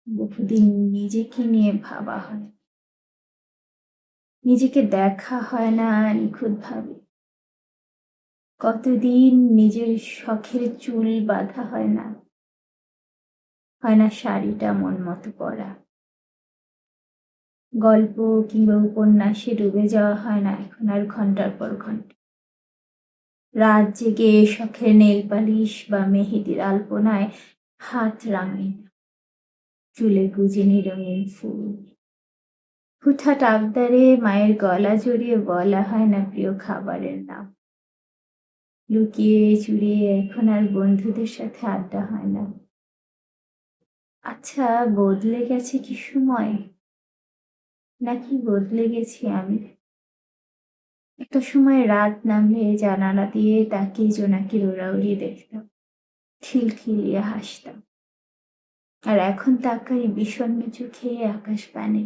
বহুদিন নিজেকে নিয়ে ভাবা হয়, নিজেকে দেখা হয় না নিখুঁতভাবে। কতদিন নিজের শখের চুল বাঁধা হয় না, হয় না শাড়িটা মন মতো পরা। গল্প কিংবা উপন্যাসে ডুবে যাওয়া হয় না এখন আর ঘন্টার পর ঘন্টা। রাত জেগে শখের নেল পালিশ বা মেহেদির আলপনায় হাত রাঙাই না, চুলে গুজে রঙিন ফুল। হুটহাট আবদারে মায়ের গলা জড়িয়ে বলা হয় না প্রিয় খাবারের নাম। লুকিয়ে চুরিয়ে এখন আর বন্ধুদের সাথে আড্ডা হয় না। আচ্ছা, বদলে গেছে কি সময়, নাকি বদলে গেছি আমি? একটা সময় রাত নামলে জানালা দিয়ে তাকিয়ে জোনাকির ওড়াউড়ি দেখতাম, খিলখিলিয়ে হাসতাম। আর এখন তাকাই বিষণ্ণ চোখে আকাশ পানে।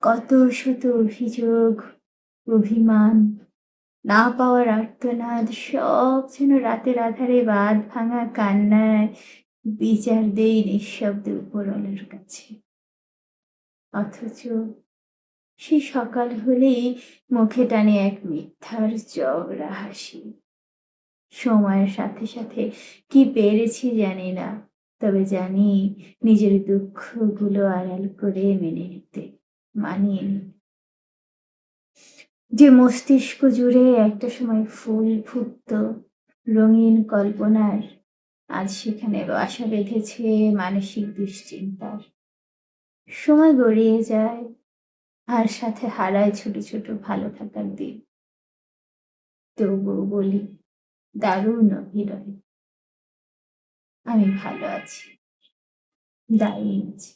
কত শত অভিযোগ, অভিমান, না পাওয়ার আর্তনাদ, সব যেন রাতের আধারে বাঁধ ভাঙা কান্নায় বিচার দেই নিঃশব্দে উপরওয়ালার কাছে। অথচ সেই সকাল হলেই মুখে টানে এক মিথ্যার জবরা হাসি। সময়ের সাথে সাথে কি পেরেছি জানি না, তবে জানি নিজের দুঃখগুলো আড়াল করে মেনে নিতে, মানিয়ে নিতে। যে মস্তিষ্ক জুড়ে একটা সময় ফুল ফুটতো রঙিন কল্পনার, আজ সেখানে বাসা বেঁধেছে মানসিক দুশ্চিন্তার। সময় গড়িয়ে যায়, আর সাথে হারায় ছোট ছোট ভালো থাকার দিন। তবুও বলি, দারুণ অভিনয়, আমি ভালো আছি, দারুণ আছি।